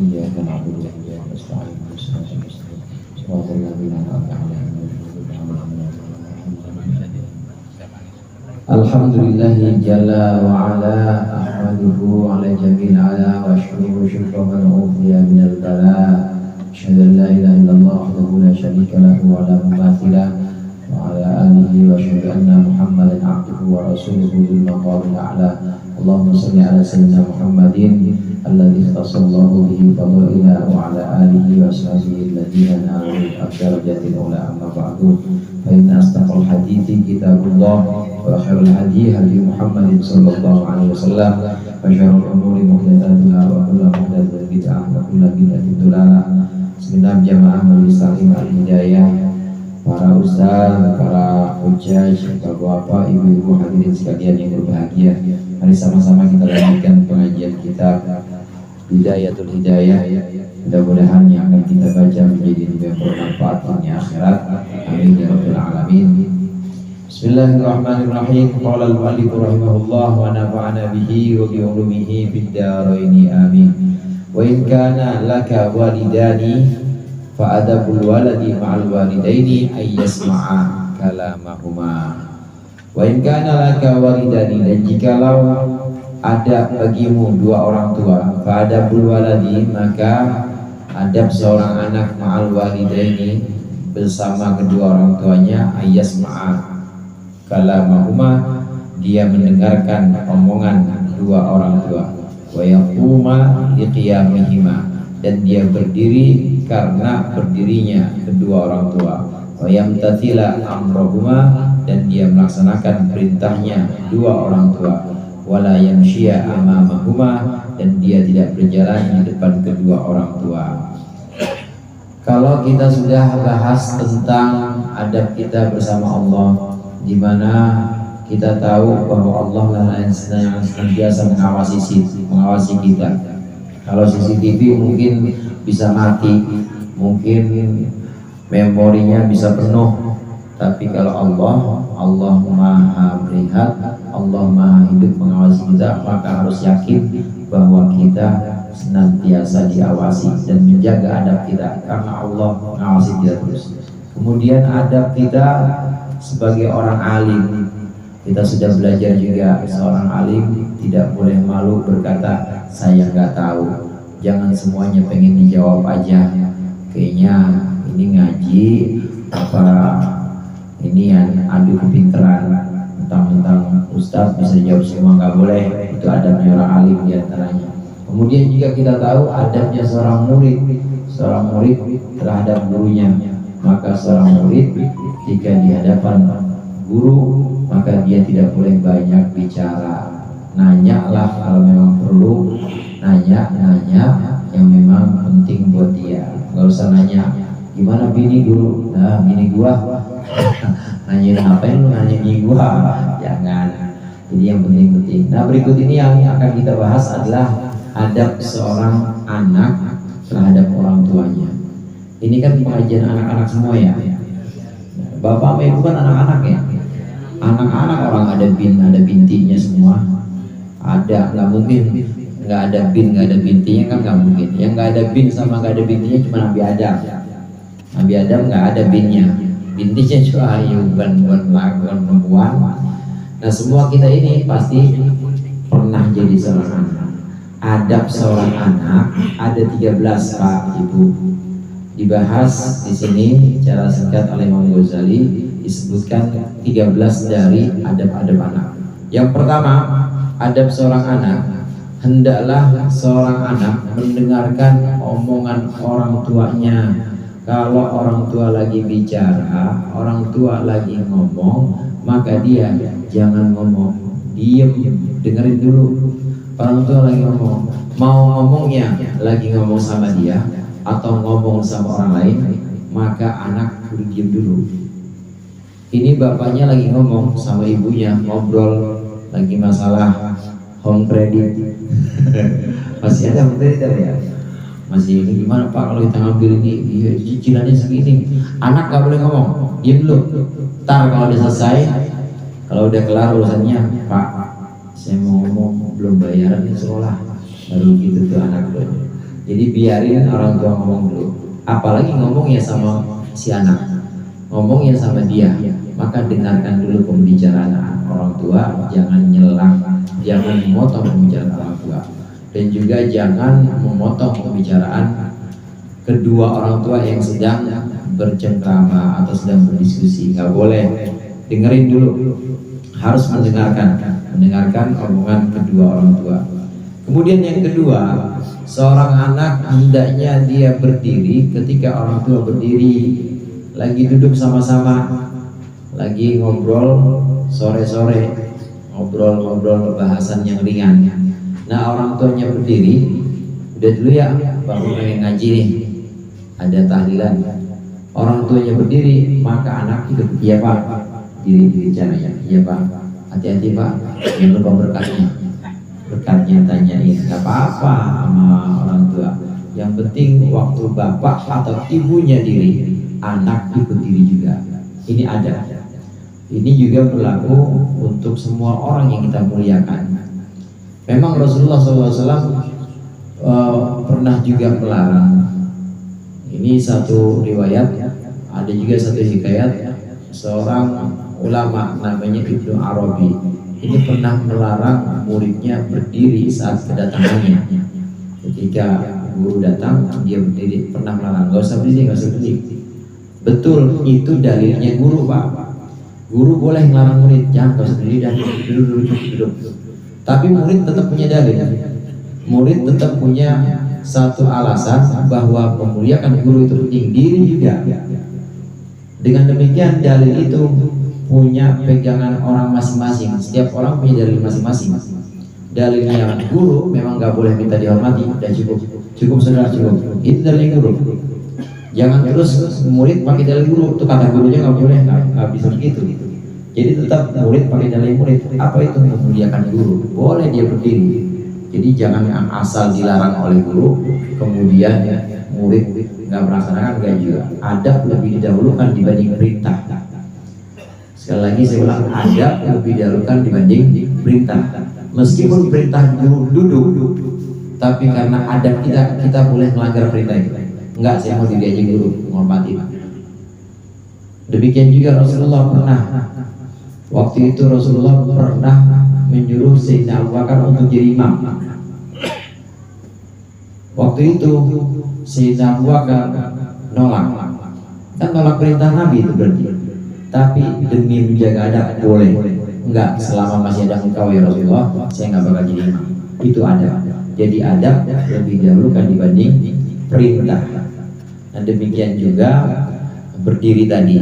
إياك نعبد وإياك نستعين اهدنا الصراط المستقيم صراط الذين أنعمت عليهم غير المغضوب عليهم ولا الضالين. Alhamdulillahi jalla wa ala ahmaduhu ala jamil ala wa syukur syukur man ufiya minal bala asyhadu an la ilaha illallah wahdahu la syarika lahu wa la mumathila wa ala alihi wa asyhadu anna muhammadan abduhu wa rasuluhu bil maqamil a'la. Allahumma salli ala sayyidina Muhammadin alladhi ikhtasallahu bihi fadhila wa ala alihi wa sahbihi alladhina nalu abdarajatil ula amma ba'du. Fa inna astaqal hadithi kitabullah wa khairul hadi hadi Muhammadin sallallahu alaihi wasallam wa syarrul umuri muhdatsatuha wa kullu muhdatsatin bid'ah wa kullu bid'atin dhalalah. Segenap jamaah majelis taklim al-hidayah, para ustaz, para hujjaj, bapak-bapak, ibu-ibu hadirin sekalian yang berbahagia, mari sama-sama kita lanjutkan pengajian kitab Bidayatul Hidayah. Mudah-mudahan yang akan kita baca menjadi lebih bermanfaat dunia akhirat. Amin ya rabbal alamin. Bismillahirrahmanirrahim. Qala al-mu'allif rahimahullah wa nafa'ana bihi wa bi ulumihi fid dharain amin. Wa in kana laka walidani fa adabul waladi ma'al walidaini ay yasma'a kalamahuma. Wa in kana laka walidani, dan jikalau ada bagimu dua orang tua, fa adabul waladi, maka adab seorang anak ma'al walidaini, bersama kedua orang tuanya, ay yasma'a kalamahuma, dia mendengarkan omongan dua orang tua, wa yaquma liqiyamihima, dan dia berdiri karena berdirinya kedua orang tua, wa yamtathila amrahuma, dan dia melaksanakan perintahnya dua orang tua, wala yamshiya amamahuma, dan dia tidak berjalan di depan kedua orang tua. Kalau kita sudah bahas tentang adab kita bersama Allah, di mana kita tahu bahwa Allah lah yang senantiasa mengawasi kita. Kalau CCTV mungkin bisa mati, mungkin memorinya bisa penuh, tapi kalau Allah maha melihat, Allah maha hidup mengawasi kita, maka harus yakin bahwa kita senantiasa diawasi dan menjaga adab kita, karena Allah mengawasi kita terus. Kemudian adab kita sebagai orang alim, kita sudah belajar juga, seorang alim tidak boleh malu berkata saya nggak tahu. Jangan semuanya pengen dijawab aja, kayaknya ini ngaji apa ini yang adu kepinteran, mentang-mentang ustaz bisa jawab semua, nggak boleh. Itu adabnya orang alim diantaranya. Kemudian juga kita tahu adabnya seorang murid terhadap gurunya. Maka seorang murid jika di hadapan guru, maka dia tidak boleh banyak bicara. Nanyalah kalau memang perlu, nanya yang memang penting buat dia. Nggak usah nanya gimana bini guru, nah bini gua nanyain apa yang lu nanyain gua, jangan. Jadi yang penting-penting. Nah, berikut ini yang akan kita bahas adalah adab seorang anak terhadap orang tuanya. Ini kan pengajian anak-anak semua ya. Bapak sama ibu kan anak-anak ya. Anak-anak orang ada bintinya semua. Ada, nggak mungkin nggak ada nggak ada bintinya kan, nggak mungkin. Yang nggak ada bin sama nggak ada bintinya cuma Nabi Adam. Nabi Adam nggak ada binnya. Bintinya cuma bukan perempuan. Nah, semua kita ini pasti pernah jadi seorang anak. Adab seorang anak ada 13, Pak Ibu. Dibahas di sini secara singkat oleh Imam Ghazali, disebutkan 13 dari adab-adab anak. Yang pertama, adab seorang anak, hendaklah seorang anak mendengarkan omongan orang tuanya. Kalau orang tua lagi bicara, orang tua lagi ngomong, maka dia jangan ngomong, diem, dengerin dulu. Orang tua lagi ngomong, mau ngomongnya lagi ngomong sama dia atau ngomong sama orang lain, maka anak kudu diem dulu. Ini bapaknya lagi ngomong sama ibunya, ngobrol lagi masalah home credit. Masih ada home credit ya? Masih ini gimana Pak kalau kita ngambil ini, iya, cicilannya segini. Anak gak boleh ngomong, diem dulu. Ntar kalau udah selesai, kalau udah kelar urusannya, Pak saya mau ngomong belum bayaran di sekolah, baru gitu tuh anak gue. Jadi biarin orang tua ngomong dulu. Apalagi ngomongnya sama si anak, ngomongnya sama dia, maka dengarkan dulu pembicaraan orang tua. Jangan nyela, jangan memotong pembicaraan orang tua, dan juga jangan memotong pembicaraan kedua orang tua yang sedang bercengkrama atau sedang berdiskusi. Nggak boleh, dengerin dulu, harus mendengarkan omongan kedua orang tua. Kemudian yang kedua, seorang anak hendaknya dia berdiri ketika orang tua berdiri, lagi duduk sama-sama, lagi ngobrol sore-sore, ngobrol bahasan yang ringan. Nah, orang tuanya berdiri, udah dulu ya, baru pengen ngaji nih, ada tahlilan. Orang tuanya berdiri, maka anak ikut. Iya Pak, diri caranya. Iya Pak, hati-hati Pak, jangan lupa berkatnya tanyain. Gak apa-apa sama orang tua, yang penting waktu bapak atau ibunya diri, anak ikut diri juga. Ini ada. Ini juga berlaku untuk semua orang yang kita muliakan. Memang Rasulullah SAW pernah juga melarang. Ini satu riwayat, ada juga satu hikayat. Seorang ulama namanya Ibnu Arabi ini pernah melarang muridnya berdiri saat kedatangannya. Ketika guru datang, dia berdiri, pernah melarang, gak usah berdiri. Betul, itu dalilnya guru Pak. Guru boleh melarang murid, jangan gak usah berdiri dan duduk. Tapi murid tetap punya dalil. Murid tetap punya satu alasan bahwa memuliakan guru itu penting, diri juga. Dengan demikian dalil itu punya pegangan orang masing-masing. Setiap orang punya dalil masing-masing. Dalilnya guru memang nggak boleh minta dihormati, dan cukup saudara, cukup. Itu dalil guru. Jangan terus murid pakai dalil guru, itu kata gurunya nggak boleh, nggak bisa begitu. Jadi tetap murid pakai dalil murid. Apa itu memuliakan guru? Boleh dia berdiri. Jadi jangan asal dilarang oleh guru, kemudian murid nggak melaksanakan, nggak juga. Adab lebih didahulukan dibanding perintah. Sekali lagi saya ulang, adab lebih didahulukan dibanding perintah. Meskipun perintah guru duduk, tapi karena adab kita boleh melanggar perintah itu. Enggak, saya mau diri aja guru, menghormati. Demikian juga Rasulullah pernah. Waktu itu Rasulullah pernah menyuruh Sayyidina Abu Bakar untuk jadi imam. Waktu itu Sayyidina Abu Bakar nolak. Kan nolak perintah Nabi itu berarti. Tapi demi menjaga adab boleh. Enggak, selama masih ada engkau ya Rasulullah, saya nggak bakal jadi imam. Itu adab. Jadi adab lebih dahulukan dibanding perintah. Dan demikian juga berdiri tadi,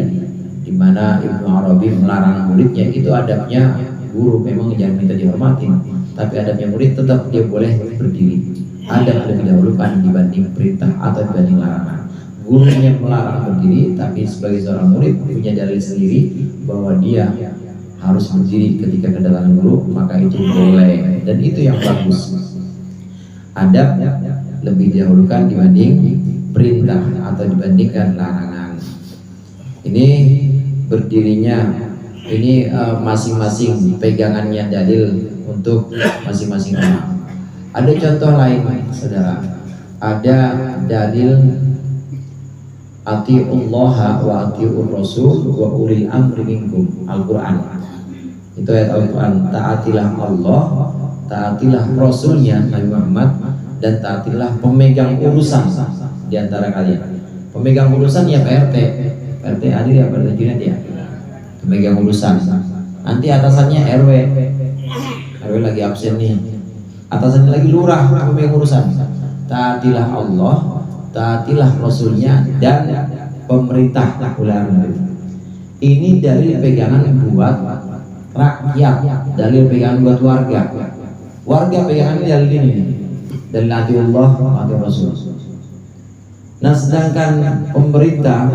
di mana Ibnu Arabi melarang muridnya, itu adabnya guru memang jangan minta dihormati, tapi adabnya murid tetap dia boleh berdiri. Adab lebih dahulukan dibanding perintah atau dibanding larangan. Gurunya melarang berdiri, tapi sebagai seorang murid punya dalil sendiri bahwa dia harus berdiri ketika kedatangan guru, maka itu boleh, dan itu yang bagus. Adab lebih didahulukan dibanding perintah atau dibandingkan larangan. Ini berdirinya, ini masing-masing pegangannya dalil untuk masing-masing orang. Ada contoh lain saudara, ada dalil atiullaha wa atiur rasul wa ulil amri minkum, Al-Quran. Itu ayat Al-Quran, taatilah Allah, taatilah Rasulnya Nabi Muhammad, dan taatilah pemegang urusan di antara kalian. Pemegang urusan ya PRT hadir ya, PRT Junet ya, pemegang urusan. Nanti atasannya RW lagi absen nih, atasannya lagi lurah, pemegang urusan. Taatilah Allah, taatilah Rasulnya, dan pemerintah ulama. Ini dalil pegangan buat rakyat, dalil pegangan buat warga. Warga pegangan dalil ini, dalil atiullah wa atiur Rasul. Nah, sedangkan pemerintah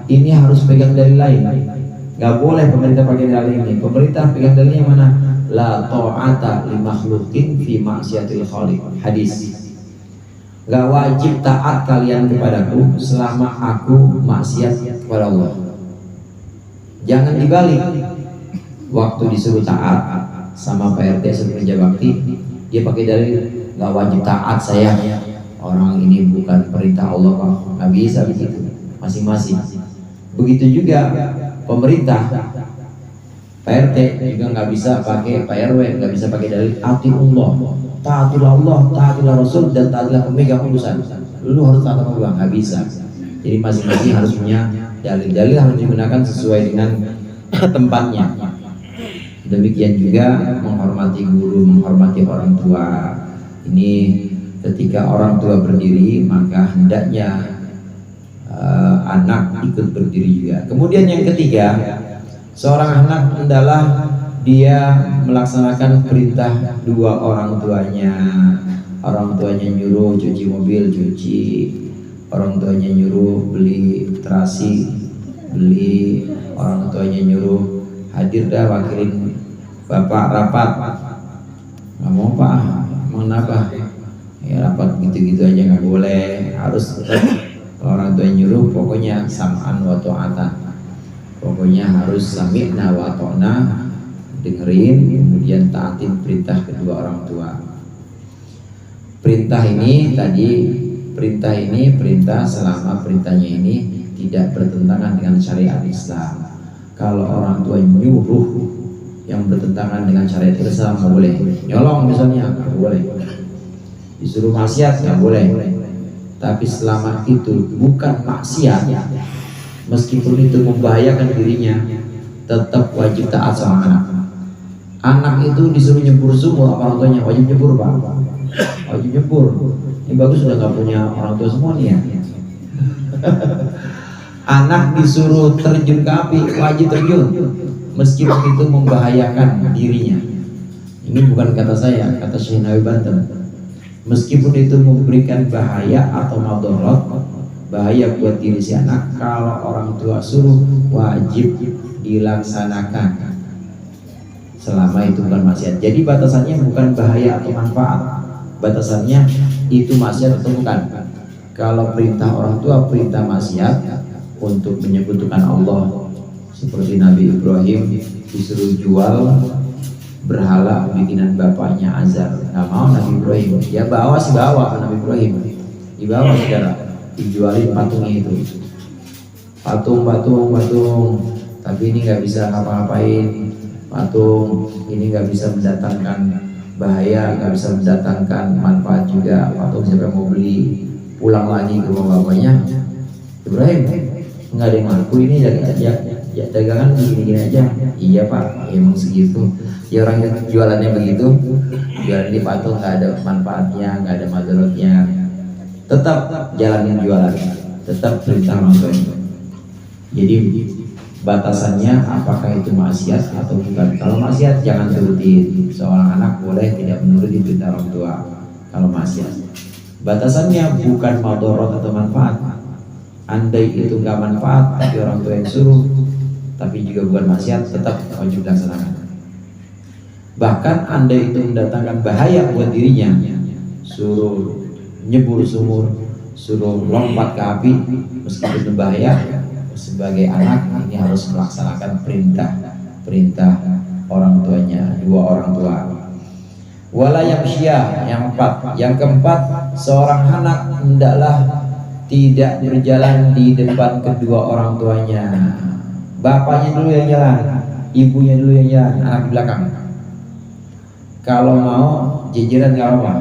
ini harus pegang dalil lain. Gak boleh pemerintah pakai dalil ini. Pemerintah pegang dalilnya mana? La ta'ata li makhluqin fi ma'siyatil khaliq. Hadis. Gak wajib taat kalian kepadaku selama aku maksiat kepada Allah. Jangan dibalik. Waktu disuruh taat sama Pak RT suruh kerja bakti, dia pakai dalil nggak wajib taat saya, orang ini bukan perintah Allah Pak, nggak bisa begitu, masing-masing. Begitu juga pemerintah, Pak RT juga nggak bisa pakai, Pak RW nggak bisa pakai dalil atiullah, taatilah Allah, taatilah Rasul, dan taatilah pemegang urusan. Lu harus taat sama gua, nggak bisa. Jadi masing-masing harus punya dalil-dalil, harus digunakan sesuai dengan tempatnya. Demikian juga menghormati guru, menghormati orang tua. Ini ketika orang tua berdiri, maka hendaknya anak ikut berdiri juga. Kemudian yang ketiga, seorang anak hendaklah dia melaksanakan perintah dua orang tuanya. Orang tuanya nyuruh cuci mobil, cuci. Orang tuanya nyuruh beli terasi, beli. Orang tuanya nyuruh hadir dah, wakilin bapak rapat. Nggak mau Pak, mau kenapa? Ya rapat gitu-gitu aja nggak boleh, harus tetap. Orang tua nyuruh pokoknya sam'an wa ta'atan, pokoknya harus sami'na wa ta'na, dengerin kemudian taatin perintah kedua orang tua. Perintah ini tadi, perintah selama perintahnya ini tidak bertentangan dengan syariat Islam. Kalau orang tua nyuruh yang bertentangan dengan syariat Islam nggak boleh. Nyolong misalnya nggak boleh, disuruh maksiat nggak boleh. Tapi selama itu bukan maksiat, meskipun itu membahayakan dirinya, tetap wajib taat sama anak. Anak itu disuruh nyebur sumur, apa orang tuanya wajib nyebur Pak? Wajib nyebur. Ini bagus sudah nggak punya orang tua semua nih ya. Anak disuruh terjun ke api, wajib terjun, meskipun itu membahayakan dirinya. Ini bukan kata saya, kata Syekh Nawawi Banten. Meskipun itu memberikan bahaya atau madorot, bahaya buat diri si anak, kalau orang tua suruh wajib dilaksanakan selama itu bukan maksiat. Jadi batasannya bukan bahaya atau manfaat, batasannya itu maksiat atau bukan. Kalau perintah orang tua perintah maksiat untuk menyekutukan Allah, seperti Nabi Ibrahim disuruh jual berhala bikinan bapaknya Azar, nggak mau Nabi Ibrahim. Ya bawa Nabi Ibrahim, dibawa saudara, dijualin patungnya itu, patung, tapi ini nggak bisa ngapa-ngapain. Patung ini nggak bisa mendatangkan bahaya, nggak bisa mendatangkan manfaat juga. Patung siapa yang mau beli? Pulang lagi ke rumah bapaknya, Ibrahim nggak ada yang ngaku ini ya dagangan gini-gini aja. Iya Pak, emang segitu. Ya orang yang jualannya begitu, jualan di patung nggak ada manfaatnya, nggak ada madorotnya. Tetap jalanin jualan, tetap perintah orang. Jadi batasannya apakah itu maksiat atau bukan. Kalau maksiat jangan turutin. Seorang anak boleh tidak menuruti perintah orang tua kalau maksiat. Batasannya bukan madorot atau manfaat. Andai itu nggak manfaat tapi orang tua yang suruh, tapi juga bukan maksiat, tetap wajib dilaksanakan. Bahkan andai itu mendatangkan bahaya buat dirinya, suruh nyebur sumur, suruh lompat ke api, meskipun berbahaya, sebagai anak ini harus melaksanakan perintah orang tuanya, dua orang tua. Wala yamsyah, yang keempat, seorang anak hendaklah tidak berjalan di depan kedua orang tuanya. Bapaknya dulu yang jalan, ibunya dulu yang jalan, anak di belakang. Kalau mau jejeran nggak apa-apa,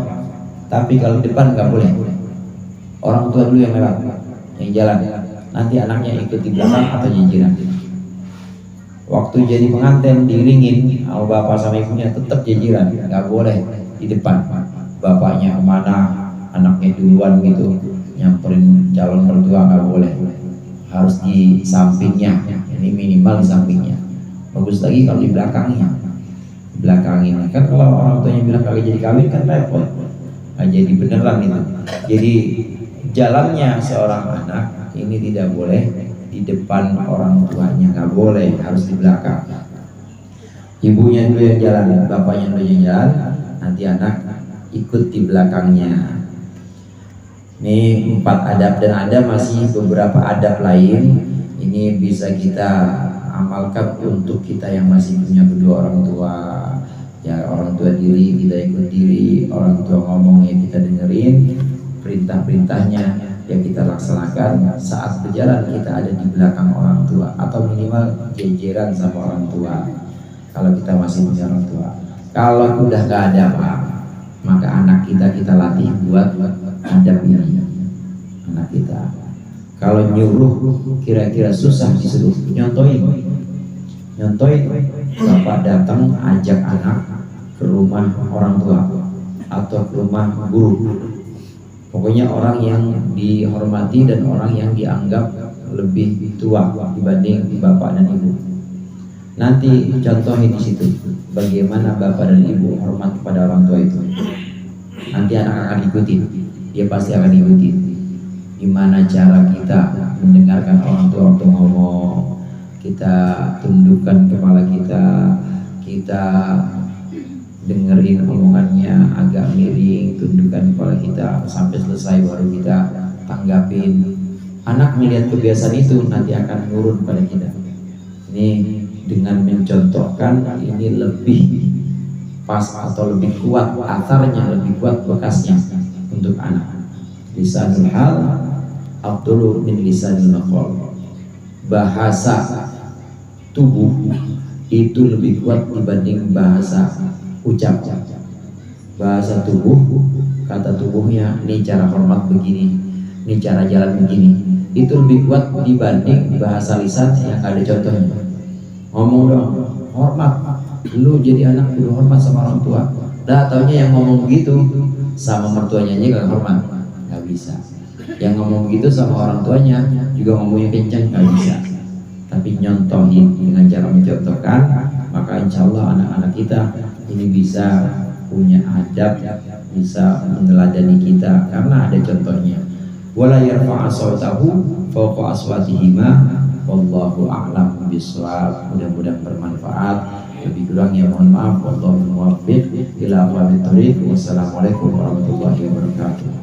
tapi kalau depan nggak boleh. Orang tua dulu yang lewat, yang jalan. Nanti anaknya ikut di belakang atau jejeran. Waktu jadi pengantin diiringin sama bapak sama ibunya, tetap jejeran, nggak boleh di depan. Bapaknya kemana, anaknya duluan gitu, nyamperin calon mertua nggak boleh. Harus di sampingnya, ini minimal di sampingnya. Bagus lagi kalau di belakangnya. Belakangin kan, kalau orang tuanya bilang kagak jadi kawin kan repot, nggak jadi beneran itu. Jadi jalannya seorang anak ini tidak boleh di depan orang tuanya, nggak boleh, harus di belakang. Ibunya dulu yang jalan, bapaknya dulu yang jalan, nanti anak ikut di belakangnya. Ini 4 adab, dan ada masih beberapa adab lain. Ini bisa kita amalkan untuk kita yang masih punya kedua orang tua. Ya orang tua diri kita ikut diri, orang tua ngomongnya kita dengerin, perintah-perintahnya yang kita laksanakan. Saat berjalan kita ada di belakang orang tua atau minimal jejeran sama orang tua kalau kita masih punya orang tua. Kalau udah gak ada Pak, maka anak kita latih buat adab ini. Anak kita kalau nyuruh kira-kira susah, disuruh nyontoin. Bapak datang ajak anak ke rumah orang tua atau ke rumah guru, pokoknya orang yang dihormati dan orang yang dianggap lebih tua dibanding bapak dan ibu. Nanti contohin di situ bagaimana bapak dan ibu hormat kepada orang tua itu. Nanti anak akan ikutin, dia pasti akan ikutin. Gimana cara kita mendengarkan orang tua waktu ngomong, kita tundukkan kepala kita dengerin omongannya agak miring, tundukkan kepala kita sampai selesai baru kita tanggapin. Anak melihat kebiasaan itu nanti akan nurun pada kita. Ini dengan mencontohkan ini lebih pas atau lebih kuat asarnya, lebih kuat bekasnya untuk anak. Lisanul hal afdalu min lisanil maqal. Bahasa tubuh itu lebih kuat dibanding bahasa ucap. Bahasa tubuh, kata tubuhnya, ini cara hormat begini, ini cara jalan begini, itu lebih kuat dibanding bahasa lisan yang ada contohnya. Ngomong dong, hormat, lu jadi anak kudu hormat sama orang tua. Dah taunya yang ngomong begitu sama mertuanya aja gak hormat, gak bisa. Yang ngomong begitu sama orang tuanya juga ngomongnya kenceng, gak bisa. Tapi nyontohin dengan cara mencontohkan, maka insya Allah anak-anak kita ini bisa punya adab, bisa meneladani kita karena ada contohnya. Wala yarfa'a sawtahu fawqa aswatihima wallahu a'lam bishawab. Mudah-mudahan bermanfaat. Lebih kurangnya mohon maaf. Wallahu muwaffiq ila aqwamit thoriq. Wassalamualaikum warahmatullahi wabarakatuh.